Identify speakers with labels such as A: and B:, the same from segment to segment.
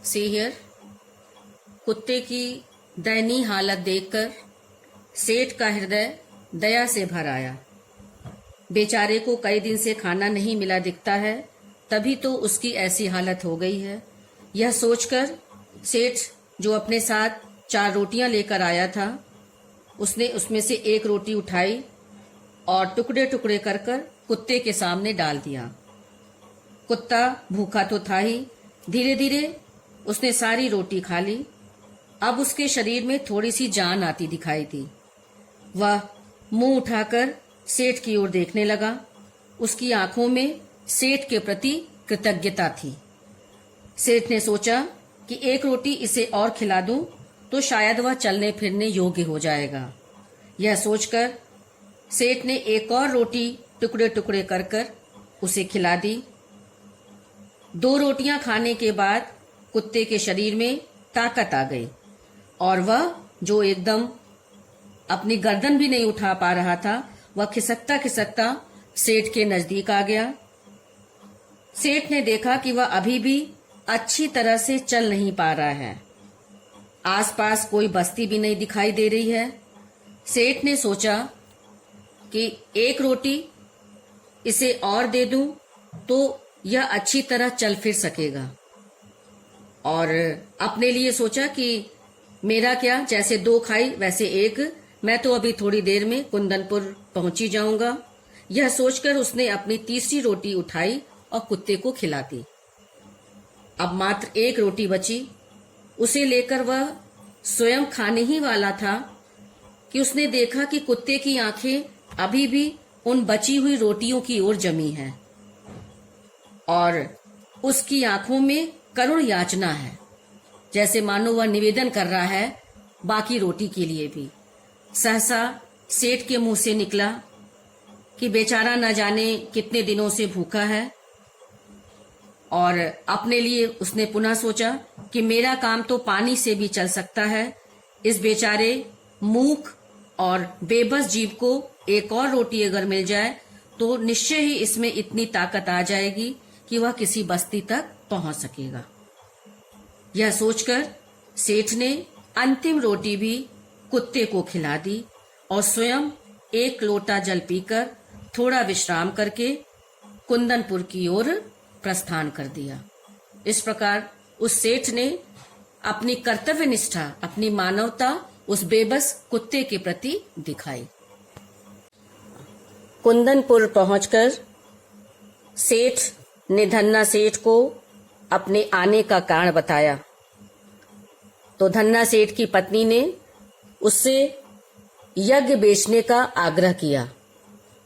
A: See here. कुत्ते की दयनीय हालत देखकर सेठ का हृदय दया से भर आया। बेचारे को कई दिन से खाना नहीं मिला दिखता है, तभी तो उसकी ऐसी हालत हो गई है। यह सोचकर सेठ, जो अपने साथ 4 रोटियां लेकर आया था, उसने उसमें से एक रोटी उठाई और टुकड़े टुकड़े कर कर कुत्ते के सामने डाल दिया। कुत्ता भूखा तो था ही, धीरे धीरे उसने सारी रोटी खा ली। अब उसके शरीर में थोड़ी सी जान आती दिखाई दी। वह मुंह उठाकर सेठ की ओर देखने लगा। उसकी आंखों में सेठ के प्रति कृतज्ञता थी। सेठ ने सोचा कि एक रोटी इसे और खिला दूं तो शायद वह चलने फिरने योग्य हो जाएगा। यह सोचकर सेठ ने एक और रोटी टुकड़े टुकड़े कर कर उसे खिला दी। 2 रोटियां खाने के बाद कुत्ते के शरीर में ताकत आ गई और वह, जो एकदम अपनी गर्दन भी नहीं उठा पा रहा था, वह खिसकता खिसकता सेठ के नजदीक आ गया। सेठ ने देखा कि वह अभी भी अच्छी तरह से चल नहीं पा रहा है। आसपास कोई बस्ती भी नहीं दिखाई दे रही है। सेठ ने सोचा कि एक रोटी इसे और दे दूं तो यह अच्छी तरह चल फिर सकेगा, और अपने लिए सोचा कि मेरा क्या, जैसे 2 खाई वैसे 1, मैं तो अभी थोड़ी देर में कुंदनपुर पहुंची जाऊंगा। यह सोचकर उसने अपनी तीसरी रोटी उठाई और कुत्ते को खिला दी। अब मात्र 1 रोटी बची। उसे लेकर वह स्वयं खाने ही वाला था कि उसने देखा कि कुत्ते की आंखें अभी भी उन बची हुई रोटियों की ओर जमी हैं और उसकी आंखों में करुण याचना है, जैसे मानो वह निवेदन कर रहा है बाकी रोटी के लिए भी। सहसा सेठ के मुंह से निकला कि बेचारा न जाने कितने दिनों से भूखा है, और अपने लिए उसने पुनः सोचा कि मेरा काम तो पानी से भी चल सकता है। इस बेचारे मूक और बेबस जीव को एक और रोटी अगर मिल जाए तो निश्चय ही इसमें इतनी ताकत आ जाएगी कि वह किसी बस्ती तक पहुंच सकेगा। यह सोचकर सेठ ने अंतिम रोटी भी कुत्ते को खिला दी और स्वयं 1 लोटा जल पीकर थोड़ा विश्राम करके कुंदनपुर की ओर प्रस्थान कर दिया। इस प्रकार उस सेठ ने अपनी कर्तव्य निष्ठा, अपनी मानवता उस बेबस कुत्ते के प्रति दिखाई। कुंदनपुर पहुंचकर सेठ ने धन्ना सेठ को अपने आने का कारण बताया, तो धन्ना सेठ की पत्नी ने उससे यज्ञ बेचने का आग्रह किया।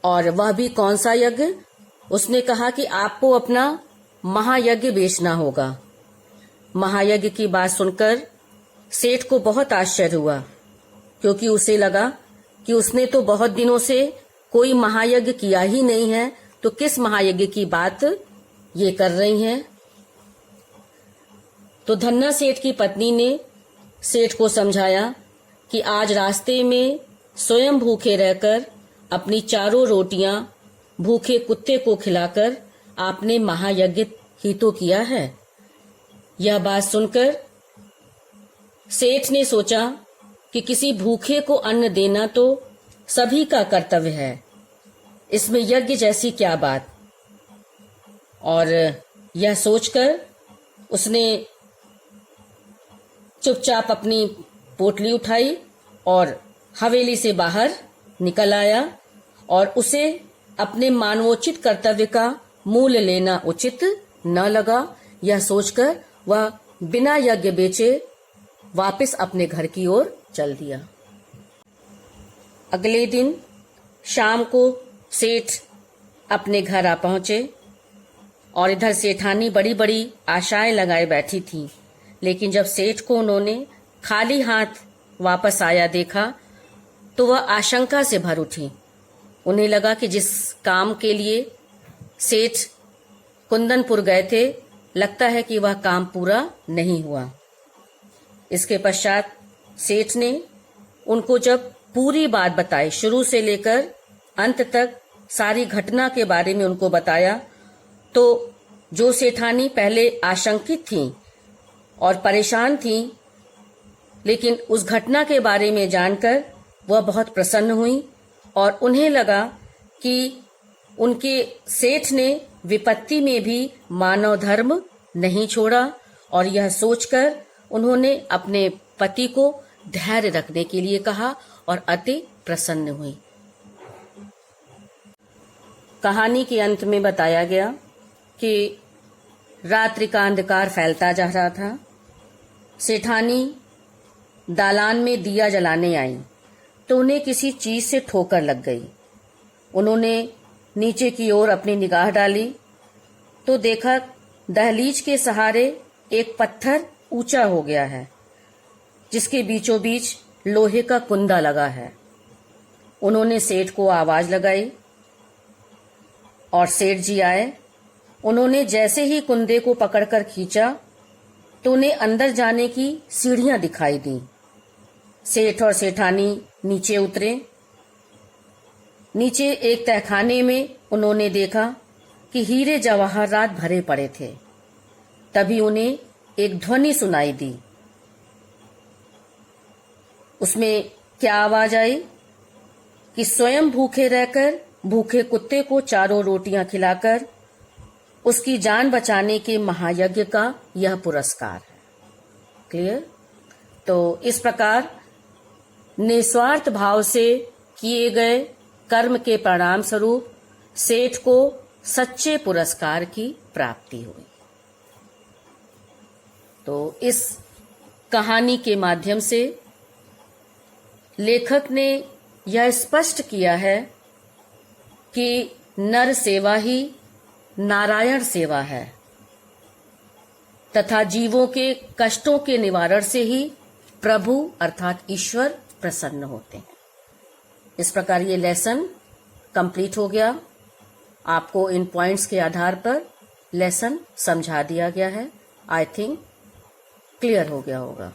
A: और वह भी कौन सा यज्ञ? उसने कहा कि आपको अपना महायज्ञ बेचना होगा। महायज्ञ की बात सुनकर सेठ को बहुत आश्चर्य हुआ, क्योंकि उसे लगा कि उसने तो बहुत दिनों से कोई महायज्ञ किया ही नहीं है, तो किस महायज्ञ की बात ये कर रही हैं। तो धन्ना सेठ की पत्नी ने सेठ को समझाया कि आज रास्ते में स्वयं भूखे रहकर अपनी 4 रोटियां भूखे कुत्ते को खिलाकर आपने महायज्ञ ही तो किया है। यह बात सुनकर सेठ ने सोचा कि किसी भूखे को अन्न देना तो सभी का कर्तव्य है, इसमें यज्ञ जैसी क्या बात। और यह सोचकर उसने चुपचाप अपनी पोटली उठाई और हवेली से बाहर निकल आया, और उसे अपने मानवोचित कर्तव्य का मूल्य लेना उचित न लगा। यह सोचकर वह बिना यज्ञ बेचे वापस अपने घर की ओर चल दिया। अगले दिन शाम को सेठ अपने घर आ पहुंचे, और इधर सेठानी बड़ी बड़ी आशाएं लगाए बैठी थी। लेकिन जब सेठ को उन्होंने खाली हाथ वापस आया देखा तो वह आशंका से भर उठी। उन्हें लगा कि जिस काम के लिए सेठ कुंदनपुर गए थे, लगता है कि वह काम पूरा नहीं हुआ। इसके पश्चात सेठ ने उनको जब पूरी बात बताई, शुरू से लेकर अंत तक सारी घटना के बारे में उनको बताया, तो जो सेठानी पहले आशंकित थीं और परेशान थीं, लेकिन उस घटना के बारे में जानकर वह बहुत प्रसन्न हुई और उन्हें लगा कि उनके सेठ ने विपत्ति में भी मानव धर्म नहीं छोड़ा, और यह सोचकर उन्होंने अपने पति को धैर्य रखने के लिए कहा और अति प्रसन्न हुई। कहानी के अंत में बताया गया कि रात्रि का अंधकार फैलता जा रहा था। सेठानी दालान में दिया जलाने आई तो उन्हें किसी चीज से ठोकर लग गई। उन्होंने नीचे की ओर अपनी निगाह डाली तो देखा दहलीज के सहारे एक पत्थर ऊंचा हो गया है, जिसके बीचों बीच लोहे का कुंदा लगा है। उन्होंने सेठ को आवाज लगाई और सेठ जी आए। उन्होंने जैसे ही कुंदे को पकड़कर खींचा तो उन्हें अंदर जाने की सीढ़ियां दिखाई दी। सेठ और सेठानी नीचे उतरे। नीचे एक तहखाने में उन्होंने देखा कि हीरे जवाहरात भरे पड़े थे। तभी उन्हें एक ध्वनि सुनाई दी। उसमें क्या आवाज आई कि स्वयं भूखे रहकर भूखे कुत्ते को चारों रोटियां खिलाकर उसकी जान बचाने के महायज्ञ का यह पुरस्कार है। क्लियर? तो इस प्रकार निस्वार्थ भाव से किए गए कर्म के परिणाम स्वरूप सेठ को सच्चे पुरस्कार की प्राप्ति हुई। तो इस कहानी के माध्यम से लेखक ने यह स्पष्ट किया है कि नर सेवा ही नारायण सेवा है तथा जीवों के कष्टों के निवारण से ही प्रभु अर्थात ईश्वर प्रसन्न होते हैं। इस प्रकार ये लेसन कंप्लीट हो गया। आपको इन पॉइंट्स के आधार पर लेसन समझा दिया गया है। आई थिंक क्लियर हो गया होगा।